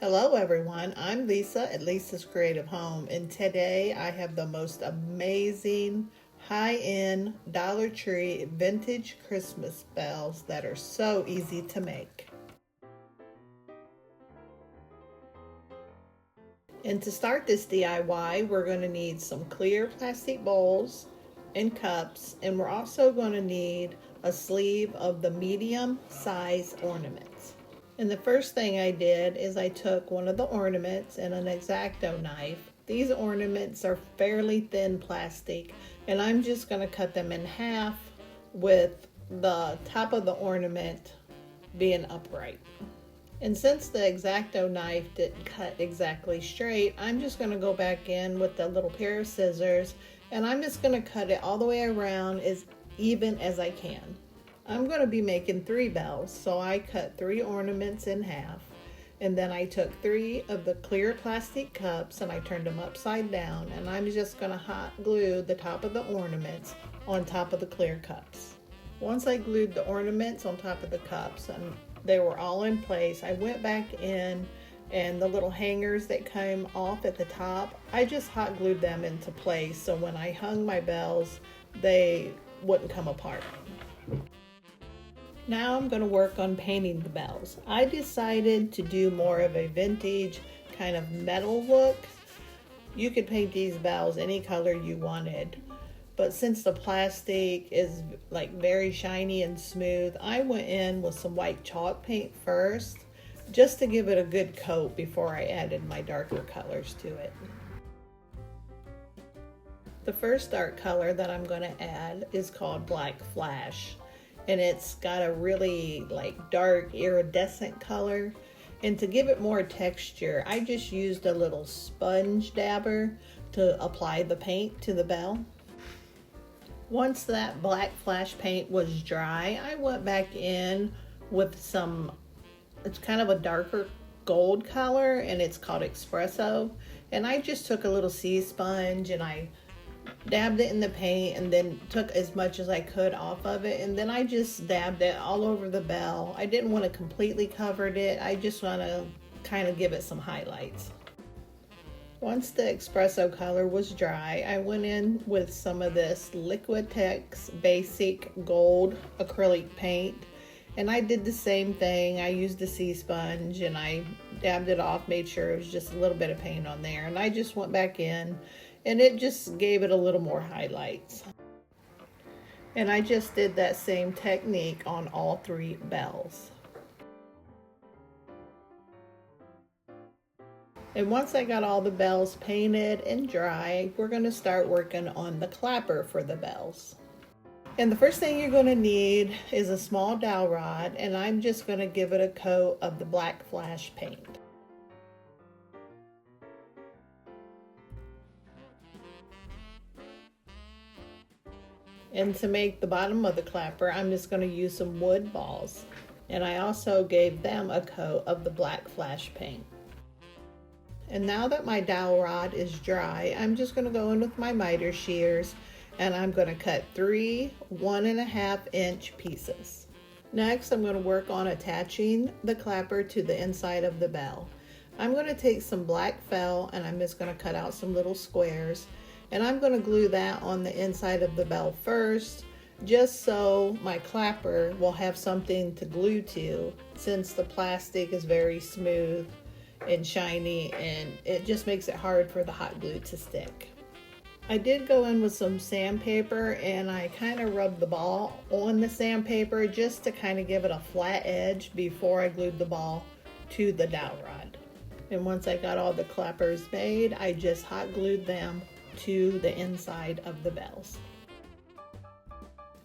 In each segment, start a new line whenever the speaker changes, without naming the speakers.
Hello everyone, I'm Lisa at Lisa's Creative Home, and today I have the most amazing high-end Dollar Tree vintage Christmas bells that are so easy to make. And to start this DIY, we're going to need some clear plastic bowls and cups, and we're also going to need a sleeve of the medium size ornaments. And the first thing I did is I took one of the ornaments and an X-Acto knife. These ornaments are fairly thin plastic, and I'm just going to cut them in half with the top of the ornament being upright. And since the X-Acto knife didn't cut exactly straight, I'm just going to go back in with a little pair of scissors, and I'm just going to cut it all the way around as even as I can. I'm going to be making 3 bells, so I cut 3 ornaments in half, and then I took 3 of the clear plastic cups and I turned them upside down, and I'm just going to hot glue the top of the ornaments on top of the clear cups. Once I glued the ornaments on top of the cups and they were all in place, I went back in, and the little hangers that came off at the top, I just hot glued them into place so when I hung my bells, they wouldn't come apart. Now I'm going to work on painting the bells. I decided to do more of a vintage kind of metal look. You could paint these bells any color you wanted, but since the plastic is like very shiny and smooth, I went in with some white chalk paint first just to give it a good coat before I added my darker colors to it. The first dark color that I'm going to add is called Black Flash. And it's got a really dark iridescent color, and to give it more texture I just used a little sponge dabber to apply the paint to the bell. Once that Black Flash paint was dry, I went back in with it's kind of a darker gold color, and it's called Espresso, and I just took a little sea sponge and I dabbed it in the paint and then took as much as I could off of it, and then I just dabbed it all over the bell. I didn't want to completely cover it, I just want to kind of give it some highlights. Once the espresso color was dry, I went in with some of this Liquitex Basic Gold acrylic paint, and I did the same thing. I used a sea sponge and I dabbed it off, made sure it was just a little bit of paint on there, and I just went back in and it just gave it a little more highlights. And I just did that same technique on all 3 bells. And once I got all the bells painted and dry, we're going to start working on the clapper for the bells. And the first thing you're going to need is a small dowel rod, and I'm just going to give it a coat of the Black Flash paint. And to make the bottom of the clapper, I'm just going to use some wood balls. And I also gave them a coat of the Black Flash paint. And now that my dowel rod is dry, I'm just going to go in with my miter shears, and I'm going to cut 3 1.5 inch pieces. Next, I'm going to work on attaching the clapper to the inside of the bell. I'm going to take some black felt and I'm just going to cut out some little squares. And I'm going to glue that on the inside of the bell first, just so my clapper will have something to glue to, since the plastic is very smooth and shiny and it just makes it hard for the hot glue to stick. I did go in with some sandpaper and I kind of rubbed the ball on the sandpaper just to kind of give it a flat edge before I glued the ball to the dowel rod. And once I got all the clappers made, I just hot glued them to the inside of the bells.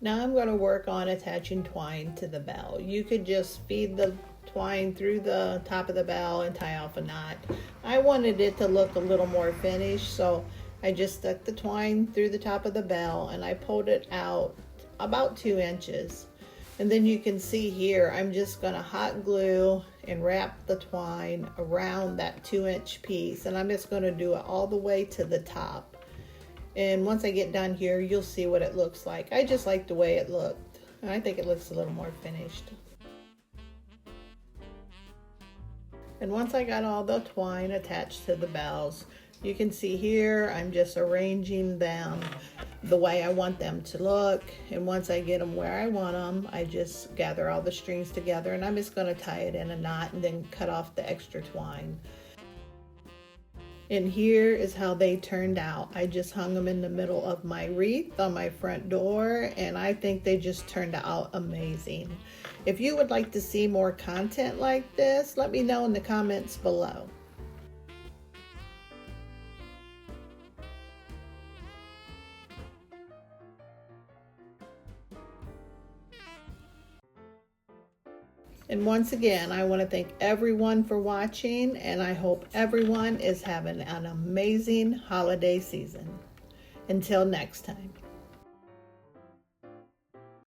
Now I'm going to work on attaching twine to the bell. You could just feed the twine through the top of the bell and tie off a knot. I wanted it to look a little more finished, so I just stuck the twine through the top of the bell and I pulled it out about 2 inches. And then you can see here, I'm just going to hot glue and wrap the twine around that 2-inch piece, and I'm just going to do it all the way to the top. And once I get done here, you'll see what it looks like. I just like the way it looked. I think it looks a little more finished. And once I got all the twine attached to the bells, you can see here I'm just arranging them the way I want them to look. And once I get them where I want them, I just gather all the strings together, and I'm just going to tie it in a knot and then cut off the extra twine. And here is how they turned out. I just hung them in the middle of my wreath on my front door, and I think they just turned out amazing. If you would like to see more content like this, let me know in the comments below. And once again, I want to thank everyone for watching, and I hope everyone is having an amazing holiday season. Until next time.